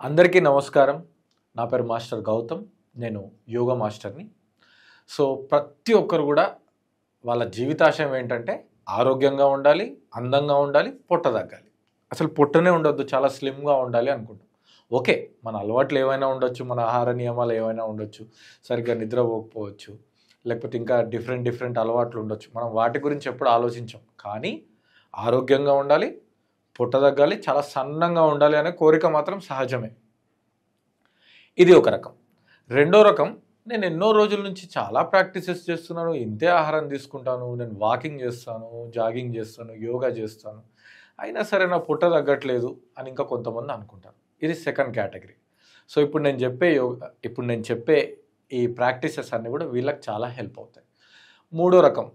అందరికీ నమస్కారం. నా పేరు మాస్టర్ గౌతమ్. నేను యోగా మాస్టర్ని. సో ప్రతి ఒక్కరు కూడా వాళ్ళ జీవితాశయం ఏంటంటే ఆరోగ్యంగా ఉండాలి, అందంగా ఉండాలి, పొట్ట తగ్గాలి. అసలు పొట్టనే ఉండొద్దు, చాలా స్లిమ్గా ఉండాలి అనుకుంటాం. ఓకే, మన అలవాట్లు ఏమైనా ఉండొచ్చు, మన ఆహార నియమాలు ఏమైనా ఉండొచ్చు, సరిగ్గా నిద్రపోకపోవచ్చు, లేకపోతే ఇంకా డిఫరెంట్ అలవాట్లు ఉండొచ్చు. మనం వాటి గురించి ఎప్పుడు ఆలోచించాం. కానీ ఆరోగ్యంగా ఉండాలి, పొట్ట తగ్గాలి, చాలా సన్నంగా ఉండాలి అనే కోరిక మాత్రం సహజమే. ఇది ఒక రకం. రెండో రకం, నేను ఎన్నో రోజుల నుంచి చాలా ప్రాక్టీసెస్ చేస్తున్నాను, ఇంతే ఆహారం తీసుకుంటాను, నేను వాకింగ్ చేస్తాను, జాగింగ్ చేస్తాను, యోగా చేస్తాను, అయినా సరే నా పొట్ట తగ్గట్లేదు అని ఇంకా కొంతమంది అనుకుంటారు. ఇది సెకండ్ కేటగిరీ. సో ఇప్పుడు నేను చెప్పే ఈ ప్రాక్టీసెస్ అన్నీ కూడా వీళ్ళకి చాలా హెల్ప్ అవుతాయి. మూడో రకం,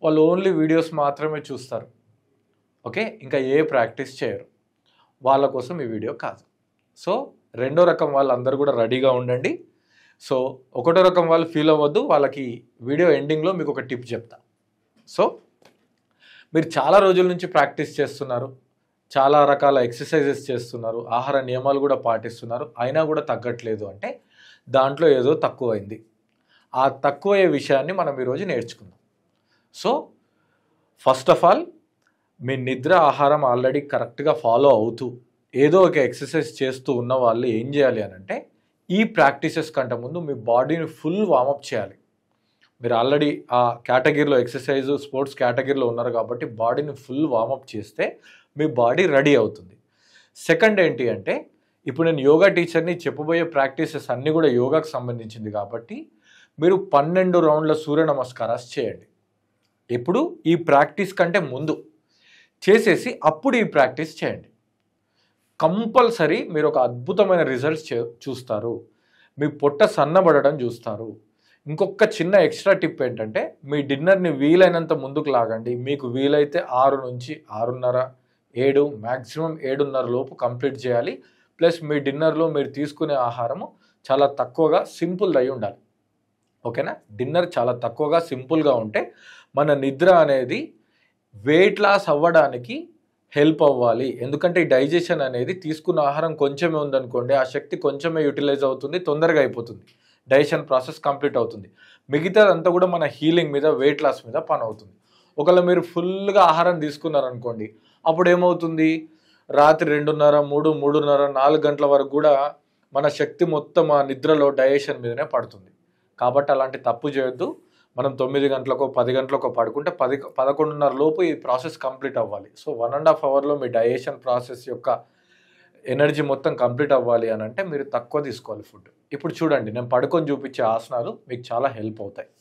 వాళ్ళు ఓన్లీ వీడియోస్ మాత్రమే చూస్తారు. ఓకే, ఇంకా ఏ ప్రాక్టీస్ చేయరు. వాళ్ళ కోసం ఈ వీడియో కాదు. సో రెండో రకం వాళ్ళందరూ కూడా రెడీగా ఉండండి. సో ఒకటో రకం వాళ్ళు ఫీల్ అవ్వద్దు. వాళ్ళకి వీడియో ఎండింగ్లో మీకు ఒక టిప్ చెప్తా. సో మీరు చాలా రోజుల నుంచి ప్రాక్టీస్ చేస్తున్నారు, చాలా రకాల ఎక్సర్సైజెస్ చేస్తున్నారు, ఆహార నియమాలు కూడా పాటిస్తున్నారు, అయినా కూడా తగ్గట్లేదు అంటే దాంట్లో ఏదో తక్కువైంది. ఆ తక్కువయ్యే విషయాన్ని మనం ఈరోజు నేర్చుకుందాం. సో ఫస్ట్ ఆఫ్ ఆల్, మీ నిద్ర ఆహారం ఆల్రెడీ కరెక్ట్గా ఫాలో అవుతూ ఏదో ఒక ఎక్సర్సైజ్ చేస్తూ ఉన్న వాళ్ళు ఏం చేయాలి అని అంటే, ఈ ప్రాక్టీసెస్ కంటే ముందు మీ బాడీని ఫుల్ వార్మప్ చేయాలి. మీరు ఆల్రెడీ ఆ కేటగిరీలో ఎక్సర్సైజ్ స్పోర్ట్స్ కేటగిరీలో ఉన్నారు కాబట్టి బాడీని ఫుల్ వార్మప్ చేస్తే మీ బాడీ రెడీ అవుతుంది. సెకండ్ ఏంటి అంటే, ఇప్పుడు నేను యోగా టీచర్ని, చెప్పబోయే ప్రాక్టీసెస్ అన్నీ కూడా యోగాకు సంబంధించింది కాబట్టి మీరు 12 రౌండ్ల సూర్య నమస్కారాలు చేయండి. ఇప్పుడు ఈ ప్రాక్టీస్ కంటే ముందు చేసేసి అప్పుడు ఈ ప్రాక్టీస్ చేయండి. కంపల్సరీ మీరు ఒక అద్భుతమైన రిజల్ట్స్ చూస్తారు. మీ పొట్ట సన్నబడడం చూస్తారు. ఇంకొక చిన్న ఎక్స్ట్రా టిప్ ఏంటంటే, మీ డిన్నర్ని వీలైనంత ముందుకు లాగండి. మీకు వీలైతే 6 నుంచి 6:30, 7, మ్యాక్సిమం 7:30 లోపు కంప్లీట్ చేయాలి. ప్లస్ మీ డిన్నర్లో మీరు తీసుకునే ఆహారము చాలా తక్కువగా సింపుల్ అయి ఉండాలి. ఓకేనా? డిన్నర్ చాలా తక్కువగా సింపుల్గా ఉంటే మన నిద్ర అనేది వెయిట్ లాస్ అవ్వడానికి హెల్ప్ అవ్వాలి. ఎందుకంటే ఈ డైజెషన్ అనేది తీసుకున్న ఆహారం కొంచెమే ఉందనుకోండి, ఆ శక్తి కొంచెమే యూటిలైజ్ అవుతుంది, తొందరగా అయిపోతుంది, డైజెషన్ ప్రాసెస్ కంప్లీట్ అవుతుంది. మిగతాదంతా కూడా మన హీలింగ్ మీద, వెయిట్ లాస్ మీద పని అవుతుంది. ఒకవేళ మీరు ఫుల్గా ఆహారం తీసుకున్నారనుకోండి, అప్పుడు ఏమవుతుంది, రాత్రి 2:30, 3, 3:30, 4 గంటల వరకు కూడా మన శక్తి మొత్తం ఆ నిద్రలో డైజెషన్ మీదనే పడుతుంది. కాబట్టి అలాంటి తప్పు చేయొద్దు. మనం 9 గంటలకో 10 గంటలకో పడుకుంటే 11:30 లోపు ఈ ప్రాసెస్ కంప్లీట్ అవ్వాలి. సో 1.5 అవర్లో మీ డైజెషన్ ప్రాసెస్ యొక్క ఎనర్జీ మొత్తం కంప్లీట్ అవ్వాలి అని అంటే మీరు తక్కువ తీసుకోవాలి ఫుడ్. ఇప్పుడు చూడండి, నేను పడుకొని చూపించే ఆసనాలు మీకు చాలా హెల్ప్ అవుతాయి.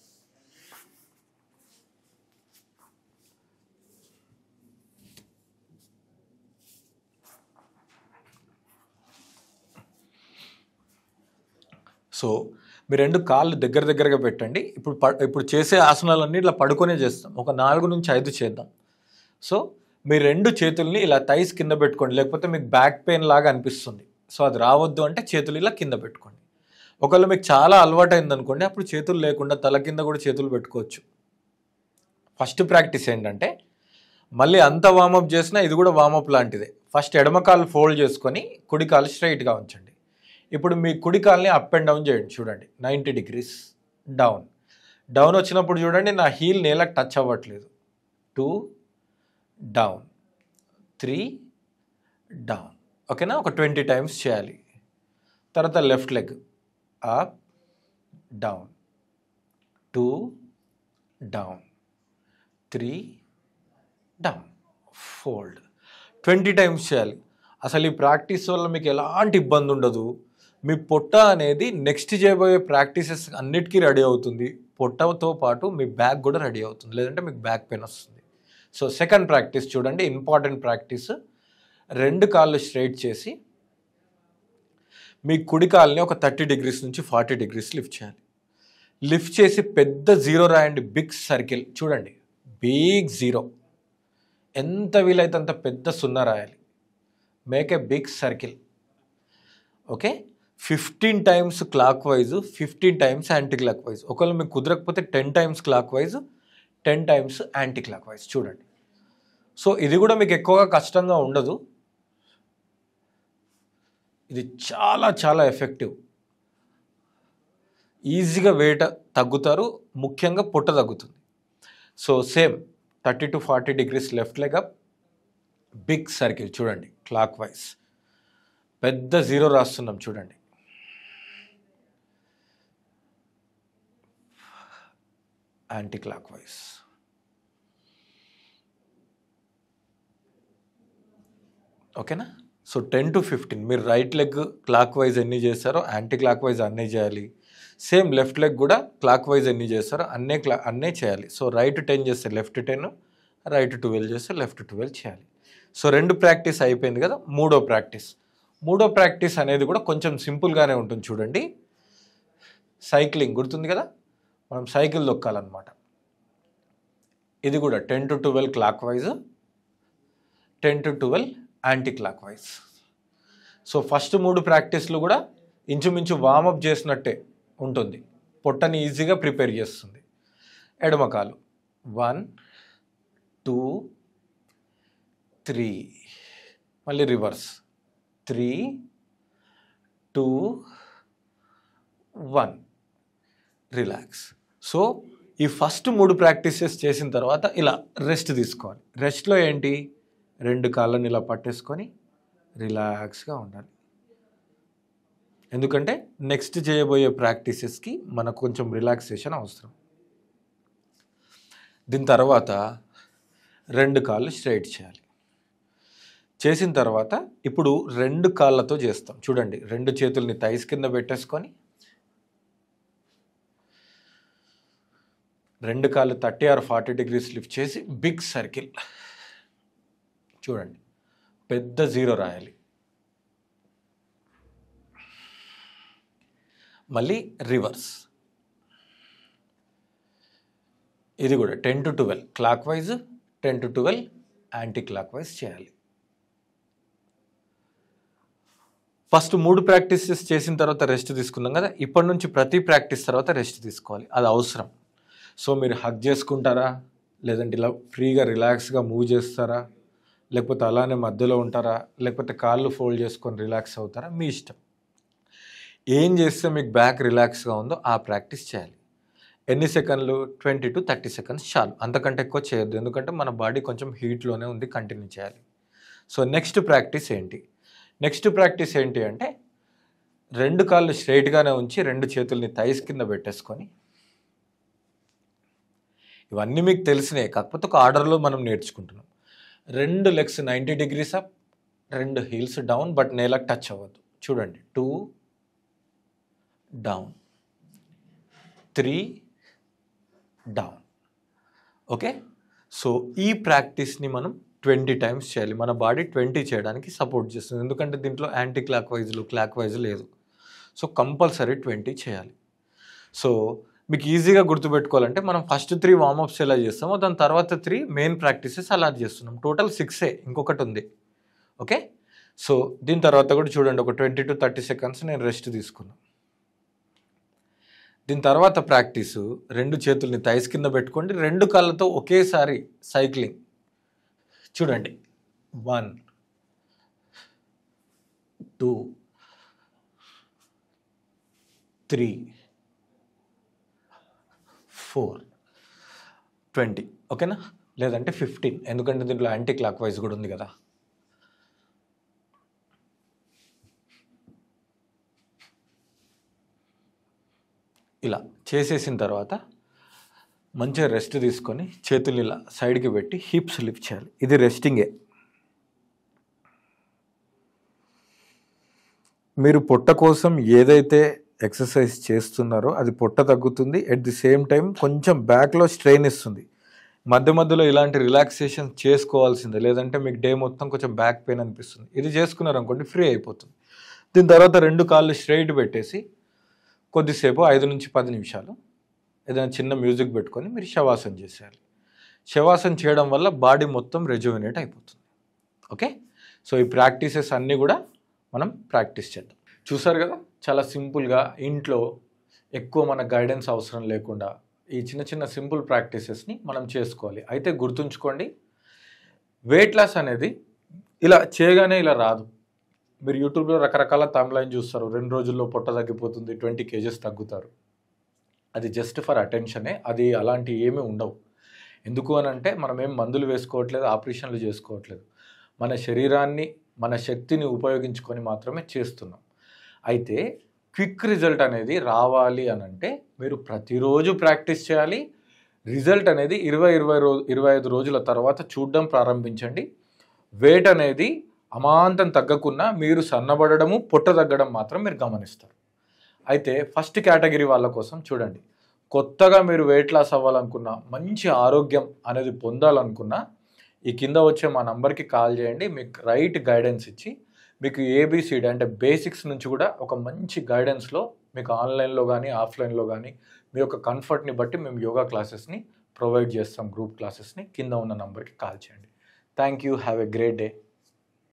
సో మీ 2 కాళ్ళు దగ్గరగా పెట్టండి. ఇప్పుడు చేసే ఆసనాలన్నీ ఇట్లా పడుకొనే చేస్తాం. ఒక 4 నుంచి 5 చేద్దాం. సో మీ 2 చేతుల్ని ఇలా థైస్ కింద పెట్టుకోండి, లేకపోతే మీకు బ్యాక్ పెయిన్ లాగా అనిపిస్తుంది. సో అది రావద్దు అంటే చేతులు ఇలా కింద పెట్టుకోండి. ఒకవేళ మీకు చాలా అలవాటు అయిందనుకోండి, అప్పుడు చేతులు లేకుండా తల కింద కూడా చేతులు పెట్టుకోవచ్చు. ఫస్ట్ ప్రాక్టీస్ ఏంటంటే, మళ్ళీ అంత వార్మప్ చేసినా ఇది కూడా వార్మప్ లాంటిదే. ఫస్ట్ ఎడమ కాలు ఫోల్డ్ చేసుకొని కుడి కాలు స్ట్రైట్గా ఉంచండి. ఇప్పుడు మీ కుడి కాల్ని అప్ అండ్ డౌన్ చేయండి. చూడండి, 90 degrees డౌన్ వచ్చినప్పుడు చూడండి, నా హీల్ నేలకు టచ్ అవ్వట్లేదు. 2 డౌన్, 3 డౌన్. ఓకేనా? ఒక 20 టైమ్స్ చేయాలి. తర్వాత left leg up down, 2 down, 3 down, fold. 20 times చేయాలి. అసలు ఈ ప్రాక్టీస్ వల్ల మీకు ఎలాంటి ఇబ్బంది ఉండదు. మీ పొట్ట అనేది నెక్స్ట్ చేయబోయే ప్రాక్టీసెస్ అన్నిటికీ రెడీ అవుతుంది. పొట్టతో పాటు మీ బ్యాక్ కూడా రెడీ అవుతుంది, లేదంటే మీకు బ్యాక్ పెయిన్ వస్తుంది. సో సెకండ్ ప్రాక్టీస్ చూడండి, ఇంపార్టెంట్ ప్రాక్టీస్. 2 కాళ్ళు స్ట్రైట్ చేసి మీ కుడి కాల్ని ఒక 30 degrees నుంచి 40 degrees లిఫ్ట్ చేయాలి. లిఫ్ట్ చేసి పెద్ద జీరో రాయండి, బిగ్ సర్కిల్. చూడండి, బిగ్ జీరో, ఎంత వీలైతే అంత పెద్ద 0 రాయాలి. Make a big circle. Okay, 15 times clockwise, 15 times anti clockwise. ఒకవేళ మీకు కుదరకపోతే 10 times clockwise, 10 times anti clockwise. చూడండి. సో ఇది కూడా మీకు ఎక్కువగా కష్టంగా ఉండదు. ఇది చాలా చాలా ఎఫెక్టివ్. ఈజీగా వెయిట్ తగ్గుతారు, ముఖ్యంగా పొట్ట తగ్గుతుంది. So same 30 to 40 degrees left leg up, big circle చూడండి, క్లాక్ వైజ్ పెద్ద జీరో రాస్తున్నాం చూడండి. Anti clockwise. ఓకేనా? సో 10 to 15 మీరు రైట్ లెగ్ క్లాక్ వైజ్ ఎన్ని చేస్తారో యాంటీ క్లాక్ వైజ్ అన్నీ చేయాలి. సేమ్ లెఫ్ట్ లెగ్ కూడా క్లాక్ వైజ్ ఎన్ని చేస్తారో అన్నీ చేయాలి. సో రైట్ 10 చేస్తే లెఫ్ట్ 10, రైట్ 12 చేస్తే లెఫ్ట్ 12 చేయాలి. సో 2 ప్రాక్టీస్ అయిపోయింది కదా. మూడో ప్రాక్టీస్ అనేది కూడా కొంచెం సింపుల్గానే ఉంటుంది చూడండి. సైక్లింగ్ గుర్తుంది కదా, మనం సైకిల్ దొక్కాలన్నమాట. ఇది కూడా 10 to 12 clock wise, 10 to 12 anti clock wise. So first 3 ప్రాక్టీస్లు కూడా ఇంచుమించు వార్మప్ చేసినట్టే ఉంటుంది, పొట్టని ఈజీగా ప్రిపేర్ చేస్తుంది. ఎడమకాలు 1 2 3, మళ్ళీ రివర్స్ 3 2 1, రిలాక్స్. సో ఈ ఫస్ట్ 3 ప్రాక్టీసెస్ చేసిన తర్వాత ఇలా రెస్ట్ తీసుకోవాలి. రెస్ట్లో ఏంటి, 2 కాళ్ళని ఇలా పట్టేసుకొని రిలాక్స్గా ఉండాలి. ఎందుకంటే నెక్స్ట్ చేయబోయే ప్రాక్టీసెస్కి మనకు కొంచెం రిలాక్సేషన్ అవసరం. దీని తర్వాత 2 కాళ్ళు స్ట్రైట్ చేయాలి. చేసిన తర్వాత ఇప్పుడు 2 కాళ్ళతో చేస్తాం చూడండి. 2 చేతుల్ని థైస్ కింద పెట్టేసుకొని 2 కాళ్ళు 30 or 40 degrees లిఫ్ట్ చేసి బిగ్ సర్కిల్ చూడండి, పెద్ద జీరో రాయాలి. మళ్ళీ రివర్స్. ఇది కూడా 10 to 12 clock wise, 10 to 12 anti clock wise చేయాలి. ఫస్ట్ 3 ప్రాక్టీసెస్ చేసిన తర్వాత రెస్ట్ తీసుకున్నాం కదా. ఇప్పటి నుంచి ప్రతి ప్రాక్టీస్ తర్వాత రెస్ట్ తీసుకోవాలి, అది అవసరం. సో మీరు హగ్ చేసుకుంటారా, లేదంటే ఇలా ఫ్రీగా రిలాక్స్గా మూవ్ చేస్తారా, లేకపోతే అలానే మధ్యలో ఉంటారా, లేకపోతే కాళ్ళు ఫోల్డ్ చేసుకొని రిలాక్స్ అవుతారా, మీ ఇష్టం. ఏం చేస్తే మీకు బ్యాక్ రిలాక్స్గా ఉందో ఆ ప్రాక్టీస్ చేయాలి. ఎన్ని సెకండ్లు, 20 to 30 seconds చాలు, అంతకంటే ఎక్కువ చేయొద్దు. ఎందుకంటే మన బాడీ కొంచెం హీట్లోనే ఉంది, కంటిన్యూ చేయాలి. సో నెక్స్ట్ ప్రాక్టీస్ ఏంటి అంటే 2 కాళ్ళు స్ట్రైట్గానే ఉంచి 2 చేతుల్ని థైస్ కింద పెట్టేసుకొని, ఇవన్నీ మీకు తెలిసినాయి, కాకపోతే ఒక ఆర్డర్లో మనం నేర్చుకుంటున్నాం. 2 legs 90 degrees up, 2 heels down, but నేలకు టచ్ అవ్వద్దు. చూడండి 2 డౌన్, 3 డౌన్. ఓకే, సో ఈ ప్రాక్టీస్ని మనం 20 times చేయాలి. మన బాడీ 20 చేయడానికి సపోర్ట్ చేస్తుంది, ఎందుకంటే దీంట్లో యాంటీ క్లాక్ వైజ్లు క్లాక్ వైజ్ లేదు. సో కంపల్సరీ 20 చేయాలి. సో మీకు ఈజీగా గుర్తుపెట్టుకోవాలంటే మనం ఫస్ట్ 3 వార్మప్స్ ఎలా చేస్తామో దాని తర్వాత 3 మెయిన్ ప్రాక్టీసెస్ అలా చేస్తున్నాం. టోటల్ 6 ఇంకొకటి ఉంది. ఓకే, సో దీని తర్వాత కూడా చూడండి, ఒక 20 to 30 seconds నేను రెస్ట్ తీసుకున్నాను. దీని తర్వాత ప్రాక్టీసు 2 చేతుల్ని థైస్ కింద పెట్టుకోండి, 2 కాళ్ళతో ఒకేసారి సైక్లింగ్ చూడండి. 1 2 3 4 20. ఓకేనా, లేదంటే 15, ఎందుకంటే దీంట్లో యాంటీ క్లాక్ వైజ్ కూడా ఉంది కదా. ఇలా చేసేసిన తర్వాత మంచిగా రెస్ట్ తీసుకొని చేతులు ఇలా సైడ్కి పెట్టి హిప్స్ లిఫ్ట్ చేయాలి. ఇది రెస్టింగే. మీరు పొట్ట కోసం ఏదైతే ఎక్సర్సైజ్ చేస్తున్నారో అది పొట్ట తగ్గుతుంది, ఎట్ ది సేమ్ టైం కొంచెం బ్యాక్లో స్ట్రెయిన్ ఇస్తుంది. మధ్య మధ్యలో ఇలాంటి రిలాక్సేషన్ చేసుకోవాల్సిందే, లేదంటే మీకు డే మొత్తం కొంచెం బ్యాక్ పెయిన్ అనిపిస్తుంది. ఇది చేసుకున్నారనుకోండి ఫ్రీ అయిపోతుంది. దీని తర్వాత 2 కాళ్ళు స్ట్రైట్ పెట్టేసి కొద్దిసేపు 5 నుంచి 10 నిమిషాలు ఏదైనా చిన్న మ్యూజిక్ పెట్టుకొని మీరు శవాసన చేసేయాలి. శవాసన చేయడం వల్ల బాడీ మొత్తం రెజ్యువినేట్ అయిపోతుంది. ఓకే, సో ఈ ప్రాక్టీసెస్ అన్నీ కూడా మనం ప్రాక్టీస్ చేద్దాం. చూసారు కదా, చాలా సింపుల్గా ఇంట్లో ఎక్కువ మన గైడెన్స్ అవసరం లేకుండా ఈ చిన్న చిన్న సింపుల్ ప్రాక్టీసెస్ని మనం చేసుకోవాలి. అయితే గుర్తుంచుకోండి, వెయిట్ లాస్ అనేది ఇలా చేయగానే ఇలా రాదు. మీరు యూట్యూబ్లో రకరకాల తమ్లైన్ చూస్తారు, 2 రోజుల్లో పొట్ట తగ్గిపోతుంది, 20 కేజెస్ తగ్గుతారు. అది జస్ట్ ఫర్ అటెన్షనే. అది అలాంటివి ఏమీ ఉండవు. ఎందుకు అని అంటే మనం ఏం మందులు వేసుకోవట్లేదు, ఆపరేషన్లు చేసుకోవట్లేదు. మన శరీరాన్ని, మన శక్తిని ఉపయోగించుకొని మాత్రమే చేస్తున్నాం. అయితే క్విక్ రిజల్ట్ అనేది రావాలి అని అంటే మీరు ప్రతిరోజు ప్రాక్టీస్ చేయాలి. రిజల్ట్ అనేది 25 రోజుల తర్వాత చూడడం ప్రారంభించండి. వెయిట్ అనేది అమాంతం తగ్గకున్నా మీరు సన్నబడము, పొట్ట తగ్గడం మాత్రం మీరు గమనిస్తారు. అయితే ఫస్ట్ కేటగిరీ వాళ్ళ కోసం చూడండి, కొత్తగా మీరు వెయిట్ లాస్ అవ్వాలనుకున్నా, మంచి ఆరోగ్యం అనేది పొందాలనుకున్నా ఈ కింద వచ్చే మా నంబర్కి కాల్ చేయండి. మీకు రైట్ గైడెన్స్ ఇచ్చి మీకు ఏబిసిడి అంటే బేసిక్స్ నుంచి కూడా ఒక మంచి గైడెన్స్లో మీకు ఆన్లైన్లో కానీ ఆఫ్లైన్లో కానీ మీ యొక్క కంఫర్ట్ని బట్టి మేము యోగా క్లాసెస్ని ప్రొవైడ్ చేస్తాం, గ్రూప్ క్లాసెస్ని. కింద ఉన్న నంబర్కి కాల్ చేయండి. Thank you. Have a great day.